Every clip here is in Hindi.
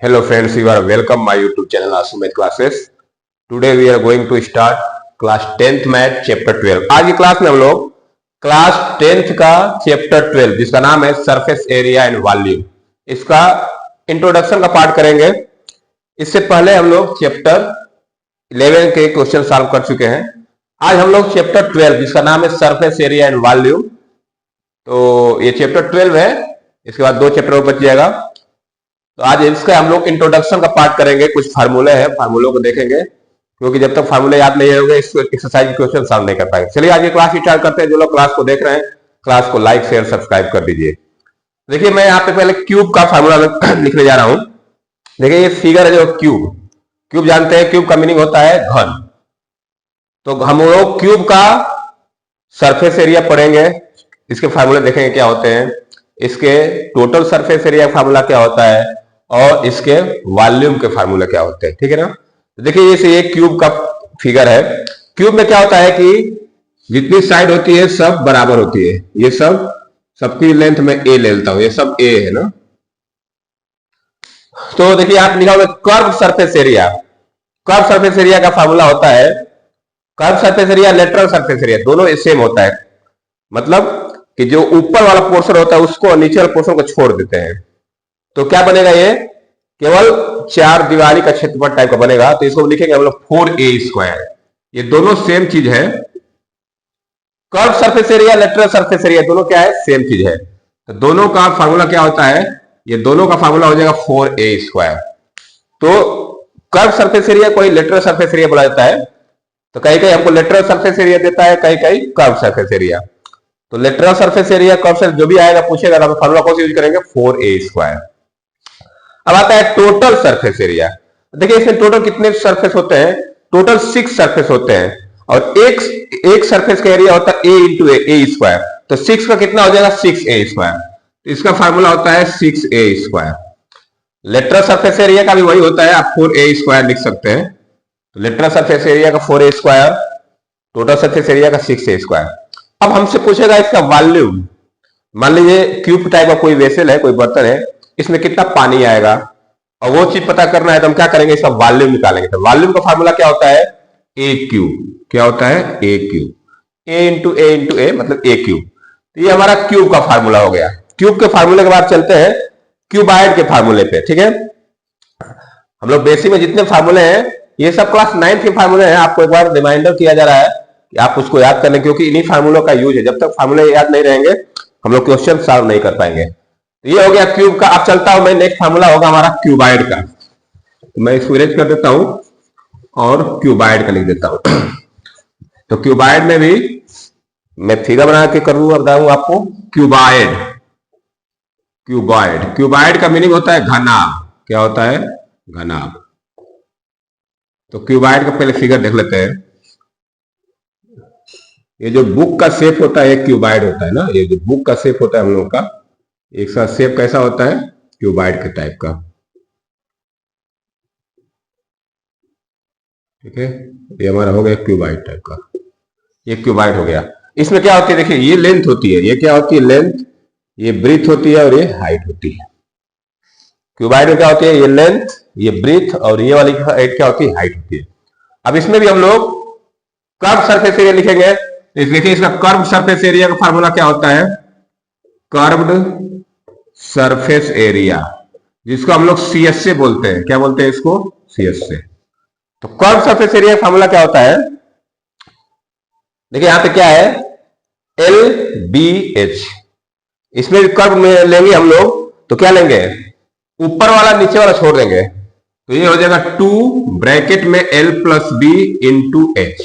Hello friends, you are welcome my YouTube channel Asumed Classes. Today we are going to start class 10th Math chapter 12. आज की क्लास में हम लोग क्लास 10th का चैप्टर 12 जिसका नाम है सरफेस एरिया एंड वॉल्यूम, इसका इंट्रोडक्शन का पार्ट करेंगे। इससे पहले हम लोग चैप्टर 11 के क्वेश्चन सॉल्व कर चुके हैं। आज हम लोग चैप्टर 12 जिसका नाम है सरफेस एरिया एंड वॉल्यूम, तो ये चैप्टर 12 है, इसके बाद दो चैप्टर बच जाएगा। तो आज इसका हम लोग इंट्रोडक्शन का पार्ट करेंगे। कुछ फार्मूले हैं, फार्मूलों को देखेंगे क्योंकि जब तक फार्मूले याद नहीं होंगे इस एक्सरसाइज क्वेश्चन सॉल्व नहीं कर पाएंगे। चलिए आज ये क्लास स्टार्ट करते हैं। जो लोग क्लास को देख रहे हैं क्लास को लाइक शेयर सब्सक्राइब कर दीजिए। देखिए मैं यहाँ पे पहले क्यूब का फार्मूला लिखने जा रहा हूं। देखिए ये फिगर है जो क्यूब जानते हैं, क्यूब का मीनिंग होता है घन। तो हम लोग क्यूब का सरफेस एरिया पढ़ेंगे, इसके फार्मूले देखेंगे क्या होते हैं, इसके टोटल सरफेस एरिया फार्मूला क्या होता है और इसके वॉल्यूम के फार्मूला क्या होते हैं, ठीक है ना। तो देखिए ये क्यूब का फिगर है। क्यूब में क्या होता है कि जितनी साइड होती है सब बराबर होती है। ये सबकी लेंथ में ए ले लेता हूं, ये सब ए है ना। तो देखिए आप लिखा हुआ curve surface area. Curve surface area का फार्मूला होता है, curve surface area lateral surface area दोनों सेम होता है। मतलब कि जो ऊपर वाला पोर्शन होता है उसको और नीचे वाले पोर्शन को छोड़ देते हैं। तो क्या बनेगा, ये केवल चार दीवारी का क्षेत्रफल टाइप का बनेगा। तो इसको लिखेंगे हम लोग 4a²। ये दोनों सेम चीज है। Curve surface area lateral surface area दोनों क्या है, सेम चीज है। तो दोनों का फार्मूला क्या होता है, ये दोनों का फार्मूला हो जाएगा 4a²। तो कर्व सरफेस एरिया को लेटरल सरफेस एरिया बोला जाता है। तो कहीं कहीं हमको लेटरल सरफेस एरिया देता है, कहीं कहीं कर्व सरफेस एरिया। तो lateral surface area curve surface जो भी आएगा पूछेगा तो फार्मूला कौन सा यूज करेंगे, 4a²। अब आता है टोटल सरफेस एरिया। देखिए इसमें टोटल कितने सरफेस होते हैं, टोटल 6 सरफेस होते हैं और एक सरफेस का एरिया होता है a/a²। तो 6 का कितना हो जाएगा, 6a²। तो इसका फार्मूला होता है 6a²। लेटरल सरफेस एरिया का भी वही होता है, आप 4a² लिख सकते हैं। तो लेटरल सरफेस एरिया का 4a², टोटल सरफेस एरिया का 6a²। अब हमसे पूछेगा इसका वॉल्यूम। मान लीजिए क्यूब टाइप का कोई वेसल है, कोई बर्तन है, इसमें कितना पानी आएगा और वो चीज पता करना है तो हम क्या करेंगे, इसका वॉल्यूम निकालेंगे। तो वॉल्यूम का फार्मूला क्या होता है, a³। क्या होता है, a³ a मतलब a³। तो ये हमारा क्यूब का फार्मूला हो गया। क्यूब के फार्मूले के बाद चलते हैं क्यूबाइड के फार्मूले पे, ठीक है। हम लोग बेसिक में जितने फार्मूले हैं ये सब क्लास 9 के फार्मूले हैं। आपको एक बार रिमाइंडर किया जा रहा है कि आप उसको याद कर लें, क्योंकि इन्हीं फार्मूलों का यूज है। जब तक फार्मूले याद नहीं रहेंगे हम लोग क्वेश्चन सॉल्व नहीं कर पाएंगे। तो ये हो गया क्यूब का। अब चलता हूं मैं, नेक्स्ट फार्मूला होगा हमारा क्यूबाइड का। तो मैं इसको इरेज कर देता हूं और क्यूबाइड का लिख देता हूं। तो क्यूबाइड में भी मैं फिगर बना के करूंगा, बताऊंगा आपको। क्यूबाइड का मीनिंग होता है घनाभ। क्या होता है, घनाभ। तो क्यूबाइड का पहले फिगर देख लेते हैं। ये जो बुक का शेप होता है एक क्यूबाइड होता है ना। ये जो बुक का शेप होता है हम लोग का, एक साथ शेप कैसा होता है, क्यूबाइड के टाइप का, ठीक है। ये हमारा हो गया क्यूबाइड टाइप का। ये क्यूबाइड हो गया। इसमें क्या होती है, देखिए ये लेंथ होती है, ये क्या होती है, लेंथ, ये ब्रीथ होती है और ये हाइट होती है। क्यूबाइड में क्या होती है, ये लेंथ, ये ब्रीथ और ये वाली क्या होती है, हाइट होती है। अब इसमें भी हम लोग कर्व सरफेस एरिया लिखेंगे। देखिए इसका कर्व सरफेस एरिया का फार्मूला क्या होता है, कर्व्ड सरफेस एरिया, जिसको हम लोग CS से बोलते हैं। क्या बोलते हैं इसको, CS से। तो कर्व सरफेस एरिया फार्मूला क्या होता है, देखिए यहां पे क्या है, LBH। इसमें भी कर्व में लेंगे हम लोग तो क्या लेंगे, ऊपर वाला नीचे वाला छोड़ देंगे। तो ये हो जाएगा 2 ब्रैकेट में L+B/H।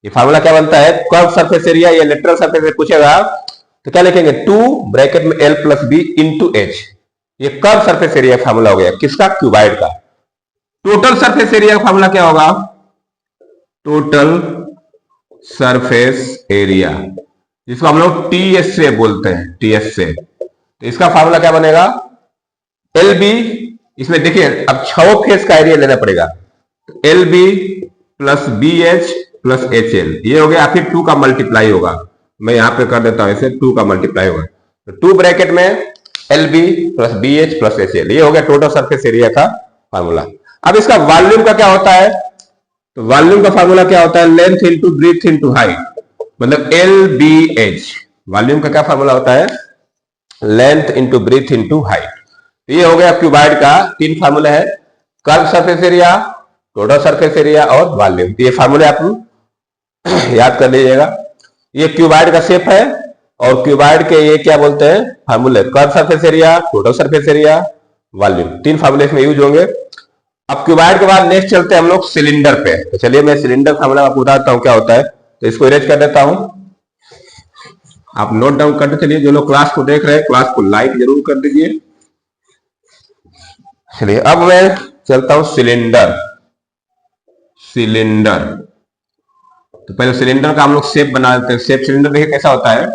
ये फार्मूला क्या बनता है, कर्व सरफेस एरिया। ये लेटरल सरफेस से पूछेगा तो क्या लिखेंगे, 2 ब्रैकेट में L+B/H। ये कर्व सरफेस एरिया फार्मूला हो गया, किसका, क्यूबाइड का। टोटल सरफेस एरिया का फार्मूला क्या होगा, टोटल सरफेस एरिया, जिसको हम लोग TS से बोलते हैं, TS से। तो इसका फार्मूला क्या बनेगा, LB। इसमें देखिए अब 6 फेस का एरिया लेना पड़ेगा। तो LB + BH + HL, ये हो गया। फिर 2 का मल्टीप्लाई होगा, मैं यहां पे कर देता हूं इसे, 2 का मल्टीप्लाई होगा। तो 2 ब्रैकेट में L B plus B H plus H L, ये हो गया टोटल सरफेस एरिया का फार्मूला। अब इसका वॉल्यूम का क्या होता है, तो वॉल्यूम का फार्मूला क्या होता है, length into breadth into height, मतलब एल बी एच। वॉल्यूम का क्या फार्मूला होता है, length into breadth into height. ये हो गया क्यूबाइड का तीन फार्मूला है, curve surface area, total surface area और वॉल्यूम। ये फार्मूले आप याद कर लीजिएगा। ये क्यूबाइड का शेप है और क्यूबाइड के ये क्या बोलते हैं फार्मूले, curve surface area, total surface area, volume, तीन फार्मूले इसमें यूज होंगे। अब क्यूबाइड के बाद नेक्स्ट चलते हैं हम लोग सिलेंडर पे। तो चलिए मैं सिलेंडर फार्मूला आपको बताता हूं क्या होता है। तो इसको इरेज कर देता हूं, आप नोट डाउन करते चलिए। जो लोग क्लास को देख रहे हैं क्लास को लाइक जरूर कर दीजिए। चलिए अब मैं चलता हूं सिलेंडर। सिलेंडर तो पहले सिलेंडर का हम लोग शेप बना देते हैं। शेप सिलेंडर देखिए कैसा होता है,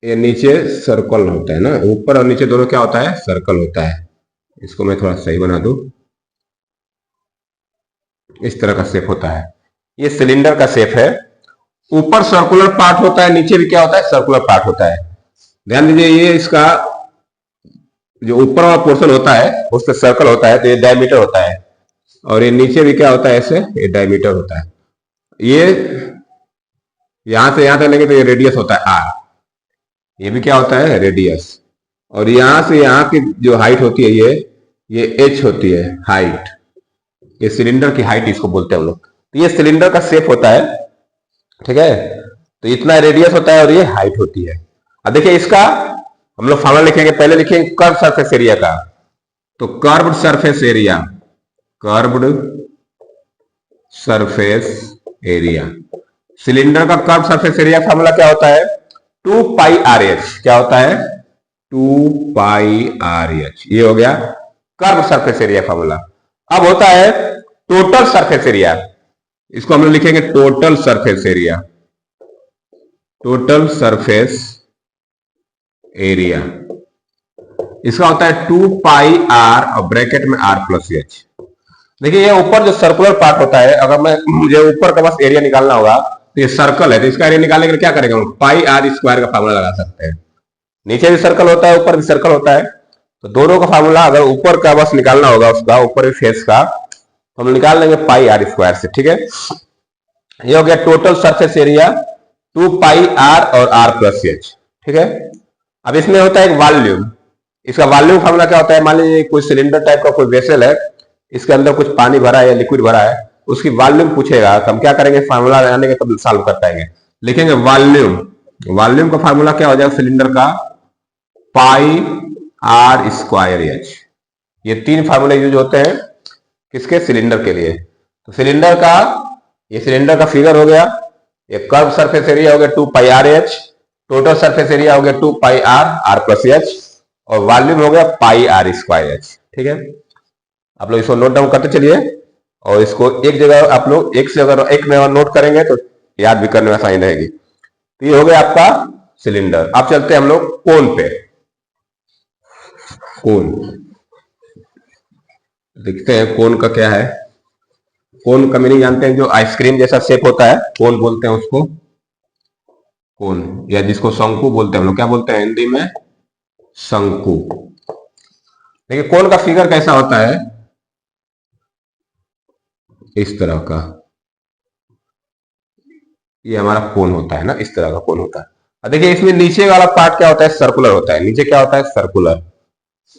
ये नीचे सर्कल होता है ना, ऊपर और नीचे दोनों क्या होता है, सर्कल होता है। इसको मैं थोड़ा सही बना दूं, इस तरह का शेप होता है। ये सिलेंडर का शेप है, ऊपर सर्कुलर पार्ट होता है, नीचे भी क्या होता है, सर्कुलर पार्ट होता है। ध्यान दीजिए, ये इसका जो ऊपर वाला पोर्शन होता है उस पर सर्कल होता है, तो ये डायमीटर होता है, और ये नीचे भी क्या होता है, ऐसे ये डायमीटर होता है। ये यहां से यहां तक लेंगे तो ये रेडियस होता है आर, ये भी क्या होता है, रेडियस। और यहां से यहां की जो हाइट होती है ये एच होती है, हाइट। ये सिलेंडर की हाइट इसको बोलते हैं हम लोग। तो ये सिलेंडर का शेप होता है, ठीक है। तो इतना रेडियस होता है और ये हाइट होती है। अब देखिए इसका हम लोग फॉर्मूला लिखेंगे, पहले लिखेंगे कर्व सरफेस एरिया का। तो curved surface area, curved surface area, cylinder का कर्व सरफेस एरिया फॉर्मूला क्या होता है, 2 पाई आर एच। क्या होता है, 2 पाई आर एच। ये हो गया कर्व सरफेस एरिया फॉर्मूला। अब होता है टोटल सरफेस एरिया, इसको हम लोग लिखेंगे total surface area. Total surface area इसका होता है 2 पाई आर और ब्रैकेट में आर प्लस एच। देखिए ये ऊपर जो सर्कुलर पार्ट होता है, अगर मैं मुझे ऊपर का बस एरिया निकालना होगा तो ये सर्कल है, तो इसका एरिया निकालने के लिए क्या करेंगे हम, पाई आर स्क्वायर का फार्मूला लगा सकते हैं। नीचे भी सर्कल होता है, ऊपर भी सर्कल होता है, तो दोनों का फार्मूला अगर ऊपर का बस निकालना होगा, उसका ऊपर भी फेस का, तो हम निकाल लेंगे पाई आर स्क्वायर से, ठीक है। ये हो गया total surface area 2 pi R और आर प्लस एच, ठीक है। अब इसमें होता है एक वॉल्यूम। इसका वॉल्यूम फार्मूला क्या होता है, मान लीजिए कोई सिलेंडर टाइप का कोई वेसल है, इसके अंदर कुछ पानी भरा है या लिक्विड भरा है, उसकी वॉल्यूम पूछेगा तो हम क्या करेंगे, फार्मूला लगाने के तब सॉल्व कर पाएंगे। लिखेंगे वॉल्यूम, वॉल्यूम का फार्मूला क्या हो जाएगा सिलेंडर का, पाई आर स्क्वायर एच। ये तीन फार्मूले यूज होते हैं किसके, सिलेंडर के लिए। तो सिलेंडर का, ये सिलेंडर का फिगर हो गया, ये कर्व सरफेस एरिया हो गया 2 pi r h, total surface area हो गया 2 pi r, r plus h, और वॉल्यूम हो गया पाई आर स्क्वायर एच, ठीक है। आप लोग इसको नोट डाउन करते चलिए, और इसको एक जगह आप लोग एक से अगर एक में और नोट करेंगे तो याद भी करने में आसानी रहेगी। तो ये हो गया आपका सिलेंडर। अब चलते हैं हम लोग कोन पे। कोन देखते हैं, कोन का क्या है। कोन का मीनिंग जानते हैं, जो आइसक्रीम जैसा शेप होता है कोन बोलते हैं उसको, कोन, या जिसको शंकु बोलते हैं हम लोग, क्या बोलते हैं हिंदी में, शंकु। देखिए कोन का फिगर कैसा होता है, इस तरह का, ये हमारा कोन होता है ना, इस तरह का कोन होता है। अब देखिए इसमें नीचे वाला पार्ट क्या होता है, सर्कुलर होता है। नीचे क्या होता है, सर्कुलर।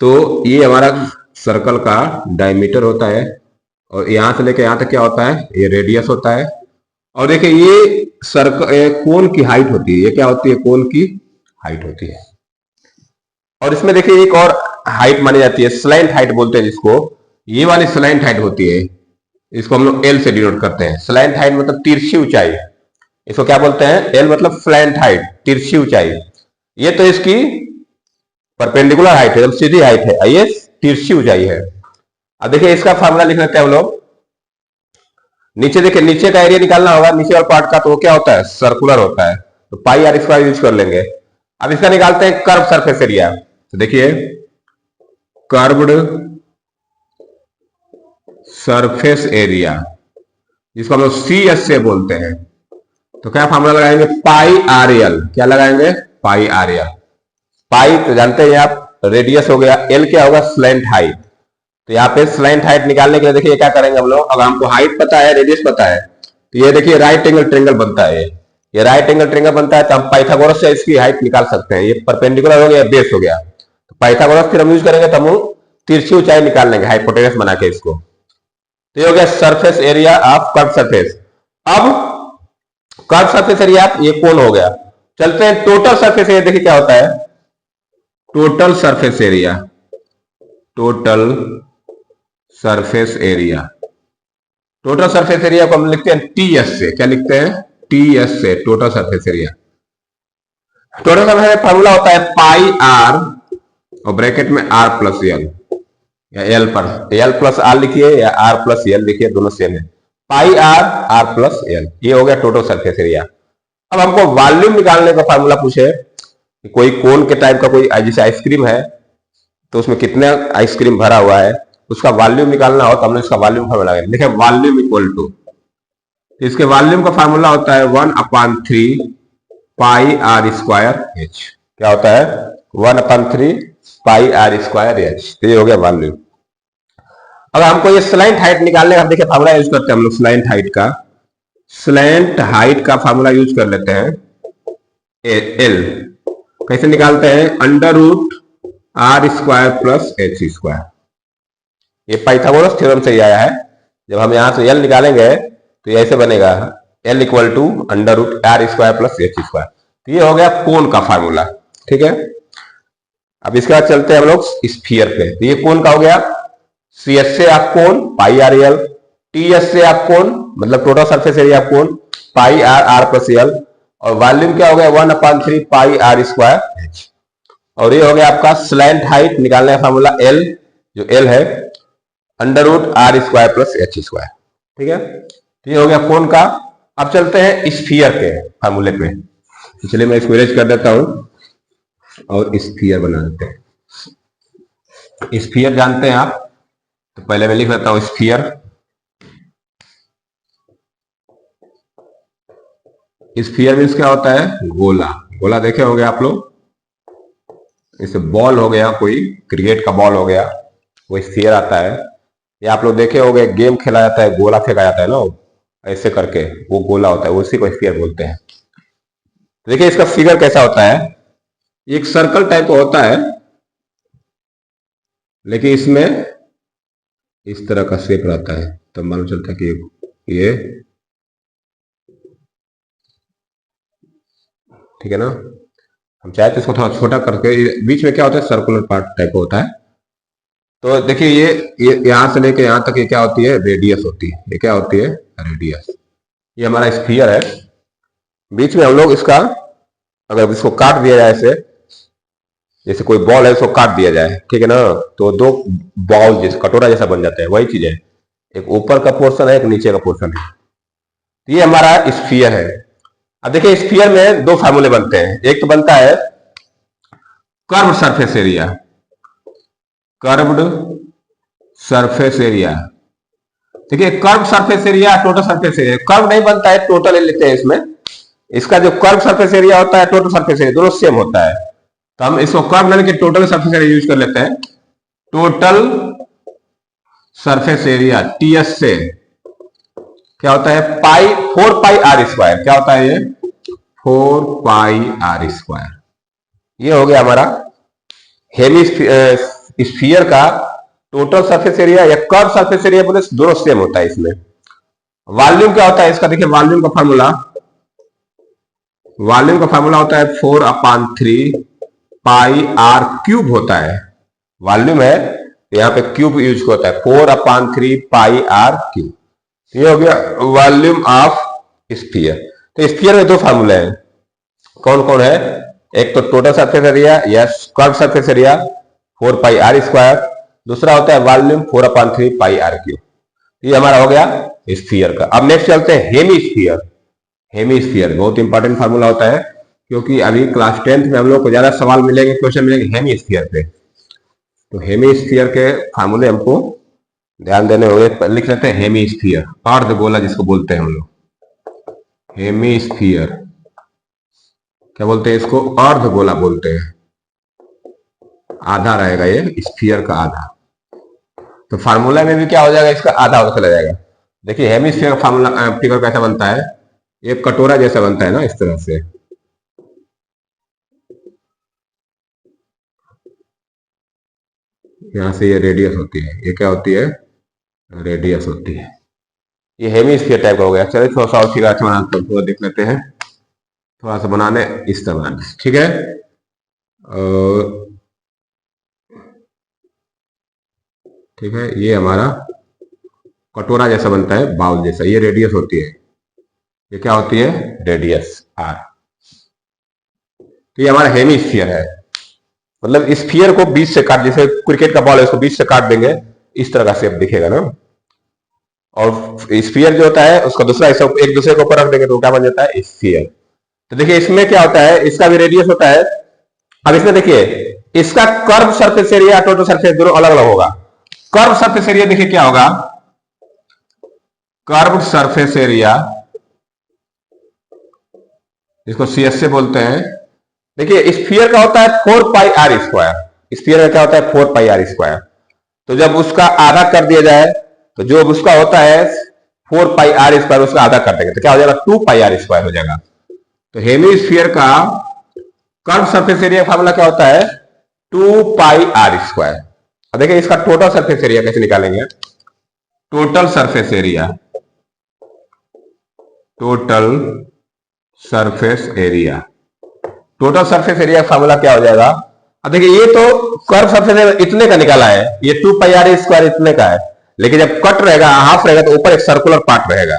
तो ये हमारा सर्कल का डायमीटर होता है, और यहां से लेकर यहां तक क्या होता है, ये रेडियस होता है। और देखिए ये सर्कल कोन की हाइट होती है, ये क्या होती है, कोन की हाइट होती है। और इसमें देखिए एक और हाइट मानी जाती है, स्लैंट हाइट बोलते हैं जिसको, ये वाली स्लैंट हाइट होती है, इसको हम लोग एल से डिनोट करते हैं। स्लैंट हाइट मतलब तिरछी ऊंचाई, इसको क्या बोलते हैं, एल मतलब स्लैंट हाइट, तिरछी ऊंचाई। ये तो इसकी परपेंडिकुलर हाइट है, सीधी हाइट है, ये तिरछी ऊंचाई है। अब देखिए इसका फार्मूला लिख लेते हैं हम लोग। नीचे देखिए, नीचे का एरिया निकालना होगा, नीचे वाले पार्ट का, तो वो क्या होता है, सर्कुलर होता है, तो पाई आर स्क्वायर यूज कर लेंगे। अब इसका निकालते हैं कर्व सरफेस एरिया। तो देखिए कर्व्ड सरफेस एरिया, जिसको हम लोग सी एस से बोलते हैं। तो क्या फार्मूला लगाएंगे, पाई आर एल। क्या लगाएंगे, पाई आर एल। पाई तो जानते हैं आप रेडियस हो गया, एल क्या होगा, स्लैंट हाइट। तो यहाँ पे स्लैंट हाइट निकालने के लिए देखिए क्या करेंगे हम लोग, अगर हमको हाइट पता है, रेडियस पता है, तो ये देखिए राइट एंगल ट्रेंगल बनता है। ये राइट एंगल ट्रेंगल बनता है, तो हम पाइथागोरस से इसकी हाइट निकाल सकते हैं। ये परपेंडिकुलर हो गया, बेस हो गया, तो पाइथागोरस फिर हम यूज करेंगे, तो हम तिरछी ऊंचाई निकाल लेंगे हाइपोटेनस बना के इसको। तो ये हो गया surface area of curve surface. अब कर्व सरफेस एरिया ये कोण हो गया। चलते हैं टोटल सरफेस एरिया, देखिए क्या होता है total surface area. Total surface area, total surface area को हम लिखते हैं टीएस से। क्या लिखते हैं, टीएस से, total surface area. Total surface area formula होता है पाई आर और ब्रैकेट में आर प्लस एल, या एल पर एल प्लस आर लिखिए या आर प्लस एल लिखिए, दोनों सेम है। पाई आर, आर प्लस एल, ये हो गया टोटल सरफेस एरिया। अब हमको वॉल्यूम निकालने का फॉर्मूला पूछे कि कोई कोन के टाइप का कोई जैसे आइसक्रीम है, तो उसमें कितने आइसक्रीम भरा हुआ है, उसका वॉल्यूम निकालना हो, तो हमने इसका वॉल्यूम फॉर्मूला लगाया। देखिए वॉल्यूम इक्वल टू, इसके वॉल्यूम का फॉर्मूला होता है 1/3 पाई आर स्क्वायर एच। क्या होता है, 1/3 पाई आर स्क्वायर एच। तो ये हो गया वॉल्यूम। अगर हमको ये स्लैंट हाइट निकालने का, देखिए फॉर्मूला यूज करते हैं हम लोग स्लैंट हाइट का। स्लैंट हाइट का फॉर्मूला यूज कर लेते हैं एल। कैसे निकालते हैं, under root R square plus H square. ये पाइथागोरस थ्योरम से ही आया है। जब हम यहां से एल निकालेंगे तो ये ऐसे बनेगा, L equal to under root R square plus H square. तो ये हो गया कोण का फार्मूला, ठीक है। अब इसके बाद चलते हैं हम लोग स्फीयर पे। तो ये कोण का हो गया, सी एस से आप कोण पाई आर एल, टी एस से आप कोण मतलब टोटल सरफेस एरिया आप कोण पाई आर, आर प्लस एल, और वॉल्यूम क्या हो गया 1/3 पाई आर स्क्वायर एच। और ये हो गया आपका स्लैंट हाइट निकालने का फार्मूला एल, जो एल है under root R square plus H square, ठीक है। तो ये हो गया कोण का। अब चलते हैं स्फीयर के फार्मूले पे। चलिए मैं इसको इरेज कर देता हूं और स्फीयर बना देते हैं। स्फीयर जानते हैं आप, तो पहले मैं लिख देता हूं स्फीयर। स्फीयर मीन्स क्या होता है, गोला। गोला देखे होंगे आप लोग, जैसे बॉल हो गया, कोई क्रिकेट का बॉल हो गया, वो स्फीयर आता है। या आप लोग देखे होंगे गेम खेला जाता है, गोला फेंका जाता है ना, ऐसे करके, वो गोला होता है, उसी को स्फीयर बोलते हैं। देखिए इसका फिगर कैसा होता है, एक सर्कल टाइप का होता है, लेकिन इसमें इस तरह का शेप रहता है, तो मालूम चलता है कि ये ठीक है ना। हम चाहे तो इसको थोड़ा छोटा करके, बीच में क्या होता है सर्कुलर पार्ट टाइप का होता है। तो देखिए ये यहां से लेके यहां तक ये क्या होती है, रेडियस होती है। ये क्या होती है, रेडियस। ये हमारा स्फीयर है। बीच में हम लोग इसका, अगर इसको काट दिया जाए ऐसे, जैसे कोई बॉल है उसको काट दिया जाए, ठीक है ना, तो दो बॉल जैसे कटोरा जैसा बन जाता है, वही चीज है। एक ऊपर का पोर्शन है, एक नीचे का पोर्शन है। तो ये हमारा स्फीयर है। अब देखिए स्फीयर में दो फार्मूले बनते हैं। एक तो बनता है curve surface area, curved surface area. देखिए curve surface area, total surface area. Curve नहीं बनता है, टोटल लेते हैं इसमें। इसका जो कर्व सरफेस एरिया होता है, टोटल सरफेस एरिया, दोनों सेम होता है। तो हम इसको कर्व लेने के टोटल सरफेस एरिया यूज कर लेते हैं। टोटल सरफेस एरिया टीएस से क्या होता है, पाई 4 पाई आर स्क्वायर। क्या होता है ये, 4 पाई आर स्क्वायर। ये हो गया हमारा हेमिस्फीयर का टोटल सरफेस एरिया, या कर्व सरफेस एरिया बोले दोनों सेम होता है इसमें। वॉल्यूम क्या होता है इसका, देखिए वॉल्यूम का फार्मूला, वॉल्यूम का फार्मूला होता है 4/3 पाई आर क्यूब होता है। वॉल्यूम है, यहाँ पे क्यूब यूज होता है, 4/3 पाई आर क्यूब। ये हो गया वॉल्यूम ऑफ स्फीयर। तो स्फीयर में दो फार्मूले हैं, कौन कौन है, एक तो टोटल सरफेस एरिया या curve surface area 4 pi R square, दूसरा होता है वॉल्यूम 4/3 पाई आर क्यूब। ये हमारा हो गया स्फीयर का। अब नेक्स्ट चलते हैं हेमीस्फीयर। हेमीस्फीयर बहुत इंपॉर्टेंट फार्मूला होता है, क्योंकि अभी क्लास 10th में हम लोग को ज्यादा सवाल मिलेंगे, क्वेश्चन मिलेंगे हेमीस्फीयर पे। तो हेमीस्फीयर के फार्मूले हमको ध्यान देने होंगे। लिख लेते हैं हेमीस्फीयर, अर्धगोला जिसको बोलते हैं हम लोग। हेमीस्फीयर क्या बोलते हैं इसको? अर्ध गोला बोलते हैं। आधा रहेगा ये स्फीयर का आधा। तो फार्मूला में भी क्या हो जाएगा, इसका आधा होता चला जाएगा। देखिए हेमीस्फीयर का फार्मूला फिगर कैसा बनता है, एक कटोरा जैसा बनता है ना, इस तरह से। यहां से ये रेडियस होती है, ये क्या होती है? रेडियस होती है। ये हेमीस्फीयर टाइप का हो गया। चलिए थोड़ा सा और फिगर अच्छा बनाते हैं, थोड़ा देख लेते हैं। थोड़ा सा बनाने इस तरह बनाने, ठीक है। और ठीक है, ये हमारा कटोरा जैसा बनता है, बाउल जैसा। ये रेडियस होती है, ये क्या होती है? Radius R. तो ये हमारा हेमीस्फीयर है। मतलब स्फीयर को बीच से काट, जैसे क्रिकेट का बॉल है उसको बीच से काट देंगे, इस तरह का शेप दिखेगा ना। और स्फीयर जो होता है उसका दूसरा हिस्सा एक दूसरे के ऊपर रख देंगे तो क्या बन जाता है? स्फीयर। तो देखिए इसमें क्या होता है, इसका भी रेडियस होता है। अब इसमें देखिए इसका curve surface area, total surface दोनों अलग अलग होगा। कर्व सरफेस एरिया देखिए क्या होगा, कर्व सरफेस एरिया, इसको सीएस से बोलते हैं। देखिए स्फीयर का होता है 4 पाई आर स्क्वायर। स्फीयर का क्या होता है? 4 पाई आर स्क्वायर। तो जब उसका आधा कर दिया जाए तो जो उसका होता है 4 पाई आर स्क्वायर, उसका आधा कर देंगे तो क्या हो जाएगा? 2 पाई आर स्क्वायर हो जाएगा। तो हेमीस्फीयर का कर्व सरफेस एरिया फार्मूला क्या होता है? 2 पाई आर स्क्वायर। अब देखिए इसका टोटल सरफेस एरिया कैसे निकालेंगे? Total surface area, total surface area, total surface area का फार्मूला क्या हो जाएगा? अब देखिए ये तो कर्व सरफेस एरिया इतने का निकाला है, ये 2 पाई आर स्क्वायर इतने का है। लेकिन जब कट रहेगा, हाफ रहेगा, तो ऊपर एक सर्कुलर पार्ट रहेगा।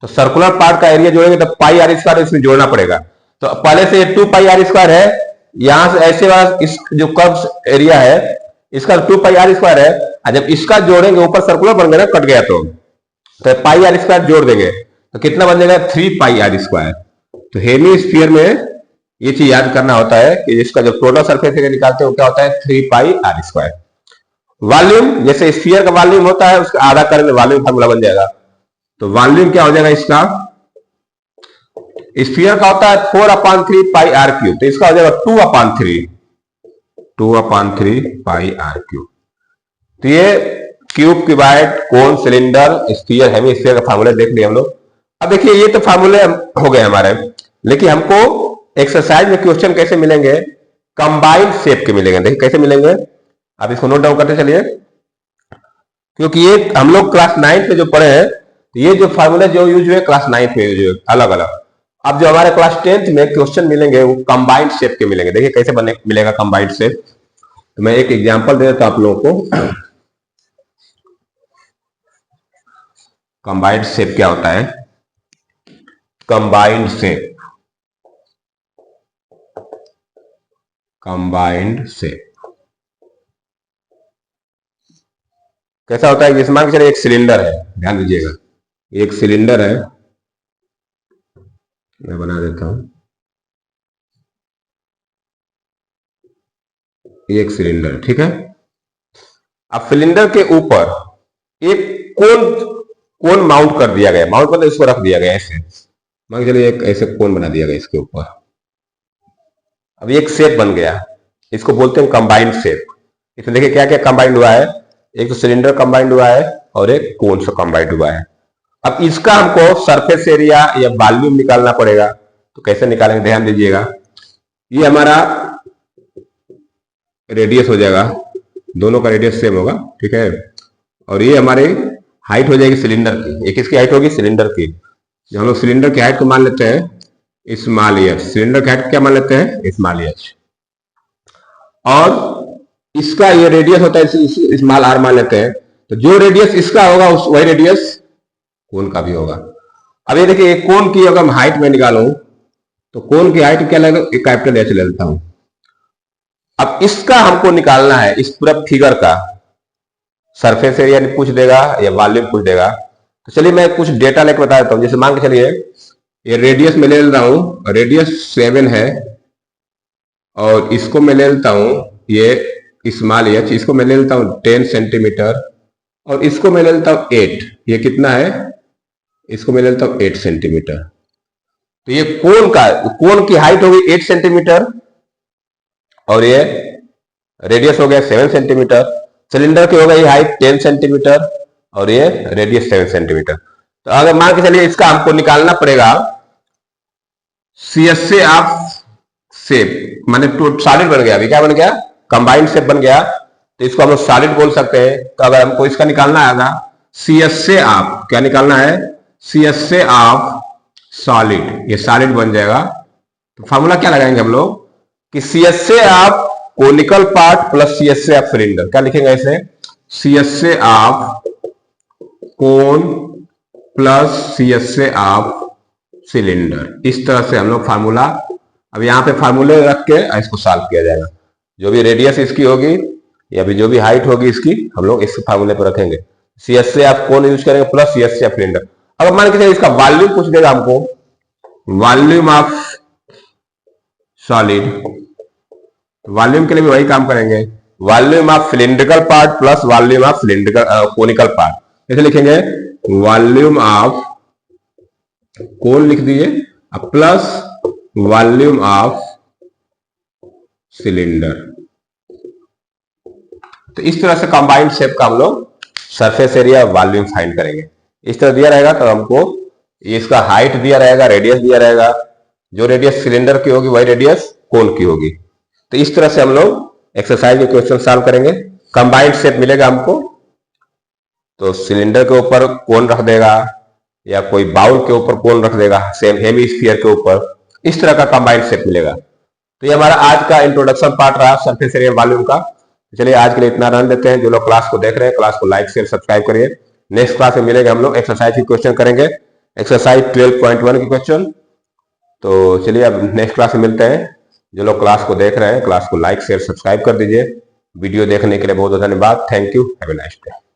तो सर्कुलर पार्ट का एरिया जोड़ेंगे तो पाई आर स्क्वायर इसमें जोड़ना पड़ेगा। तो पहले से ये 2 पाई आर स्क्वायर है, यहां से ऐसे वाला इस जो कर्व एरिया है इसका 2 पाई आर स्क्वायर है। और जब इसका जोड़ेंगे, ऊपर सर्कुलर बन गया ना, कट गया तो पाई आर स्क्वायर जोड़ देंगे तो कितना बन जाएगा? 3 पाई आर स्क्वायर। तो हेमीस्फीयर में ये चीज याद करना होता है कि इसका जब टोटल सरफेस एरिया निकालते हैं वो क्या होता है? 3 पाई आर स्क्वायर। वॉल्यूम, जैसे स्फीयर का वॉल्यूम होता है उसका आधा करेंगे, वॉल्यूम फार्मूला बन जाएगा। तो वॉल्यूम क्या हो जाएगा इसका? स्फीयर का होता है 4/3 पाई आर क्यूब, तो इसका हो जाएगा 2/3 पाई आर क्यूब। तो ये cube, cuboid, cone, cylinder, sphere, hemisphere का फार्मूला देख लिया हम लोग। अब देखिए ये तो फार्मूले हो गए हमारे, लेकिन हमको एक्सरसाइज में क्वेश्चन कैसे मिलेंगे? कंबाइंड शेप के मिलेंगे। देखिए कैसे मिलेंगे, आप इसको नोट डाउन करते चलिए, क्योंकि ये हम लोग क्लास 9 में जो पढ़े हैं, ये जो फार्मूले जो यूज हुए क्लास 9 में यूज हुए अलग अलग। अब जो हमारे क्लास 10th में क्वेश्चन मिलेंगे वो कंबाइंड शेप के मिलेंगे। देखिए कैसे बने मिलेगा कंबाइंड शेप। तो मैं एक एग्जांपल दे देता हूं आप लोगों को। कंबाइंड शेप क्या होता है? कंबाइंड शेप, कंबाइंड शेप कैसा होता है? जैसे मान के चलिए एक सिलेंडर है, ध्यान दीजिएगा, एक सिलेंडर है, मैं बना देता हूं, ये एक सिलेंडर, ठीक है। अब सिलेंडर के ऊपर एक कोन, कोन माउंट कर दिया गया। माउंट मतलब इसको रख दिया गया ऐसे, मान के चलिए एक ऐसे कोन बना दिया गया इसके ऊपर। अब एक शेप बन गया, इसको बोलते हैं कंबाइंड शेप। इसमें देखिए क्या क्या कंबाइंड हुआ है, एक तो सिलेंडर कंबाइंड हुआ है और एक कोन से कंबाइंड हुआ है। अब इसका हमको सरफेस एरिया या वॉल्यूम निकालना पड़ेगा। तो कैसे निकालेंगे, ध्यान दीजिएगा। ये हमारा रेडियस हो जाएगा, दोनों का रेडियस सेम होगा, ठीक है। और ये हमारी हाइट हो जाएगी सिलेंडर की। ये किसकी हाइट होगी? सिलेंडर की। जो हम लोग सिलेंडर की हाइट को मान लेते हैं स्मॉल एच, सिलेंडर की हाइट क्या मान लेते हैं? Small H. और इसका ये रेडियस होता है स्मॉल आर मान लेते हैं। तो जो रेडियस इसका होगा उस वही रेडियस कोन का भी होगा। अब ये देखिए कोन की अगर मैं हाइट में निकालूं तो कोन की हाइट क्या लगेगा? एक कैपिटल एच ले लेता हूं। अब इसका हमको निकालना है, इस पूरा फिगर का सरफेस एरिया पूछ देगा या वॉल्यूम पूछ देगा। तो चलिए मैं कुछ डेटा लेकर बता देता हूं। जैसे मान के चलिए ये रेडियस में ले लेता हूं, रेडियस 7 है, और इसको मैं ले लेता हूं ये स्मॉल एच, इसको मैं ले लेता हूं 10 सेंटीमीटर, और इसको मैं ले लेता हूं 8। ये कितना है? इसको मैं ले लेता हूं 8 सेंटीमीटर। तो ये कोन की हाइट होगी 8 सेंटीमीटर और ये रेडियस हो गया 7 सेंटीमीटर। सिलेंडर की हो गई हाइट 10 सेंटीमीटर और ये रेडियस 7 सेंटीमीटर। तो अगर मान के चलिए इसका हमको निकालना पड़ेगा CSA ऑफ शेप, माने सॉलिड बन गया, अभी क्या बन गया, कंबाइंड शेप बन गया, तो इसको हम लोग सॉलिड बोल सकते हैं। तो अगर हमको इसका निकालना आएगा CSA ऑफ, क्या निकालना है, CSA ऑफ सॉलिड, ये सॉलिड बन जाएगा। तो फॉर्मूला क्या लगाएंगे हम लोग कि CSA of conical part plus CSA of cylinder, क्या लिखेंगे ऐसे, CSA of cone plus CSA of cylinder. इस तरह से हम लोग फार्मूला, अब यहां पे फार्मूले रख के इसको सॉल्व किया जाएगा। जो भी रेडियस इसकी होगी या भी जो भी हाइट होगी इसकी, हम लोग इस फार्मूले पर रखेंगे। CSA ऑफ कोन यूज करेंगे प्लस CSA ऑफ सिलेंडर। अगर मान के इसका वॉल्यूम पूछ देगा हमको, वॉल्यूम ऑफ सॉलिड, वॉल्यूम के लिए भी वही काम करेंगे, volume of cylindrical part plus volume of cylindrical conical part. ऐसे लिखेंगे वॉल्यूम ऑफ कोन लिख दिए प्लस वॉल्यूम ऑफ सिलेंडर। तो इस तरह से कंबाइंड शेप का हम लोग सरफेस एरिया वॉल्यूम फाइंड करेंगे। इस तरह दिया रहेगा तो हमको इसका हाइट दिया रहेगा, रेडियस दिया रहेगा, जो रेडियस सिलेंडर की होगी वही रेडियस कोन की होगी। तो इस तरह से हम लोग एक्सरसाइज के क्वेश्चन सॉल्व करेंगे। कंबाइंड शेप मिलेगा हमको तो सिलेंडर के ऊपर कोन रख देगा या कोई बाउल के ऊपर कोन रख देगा, सेम हेमीस्फीयर के ऊपर, इस तरह का कंबाइंड शेप मिलेगा। तो ये हमारा आज का इंट्रोडक्शन पार्ट रहा सरफेस एरिया वॉल्यूम का। चलिए आज के लिए इतना रहने देते हैं। जो लोग क्लास को देख रहे हैं क्लास को लाइक शेयर सब्सक्राइब करिए। नेक्स्ट क्लास में मिलेगा, हम लोग एक्सरसाइज की क्वेश्चन करेंगे, एक्सरसाइज 12.1 की क्वेश्चन। तो चलिए अब नेक्स्ट क्लास में मिलते हैं। जो लोग क्लास को देख रहे हैं क्लास को लाइक शेयर सब्सक्राइब कर दीजिए। वीडियो देखने के लिए बहुत बहुत धन्यवाद। Thank you, have a nice day.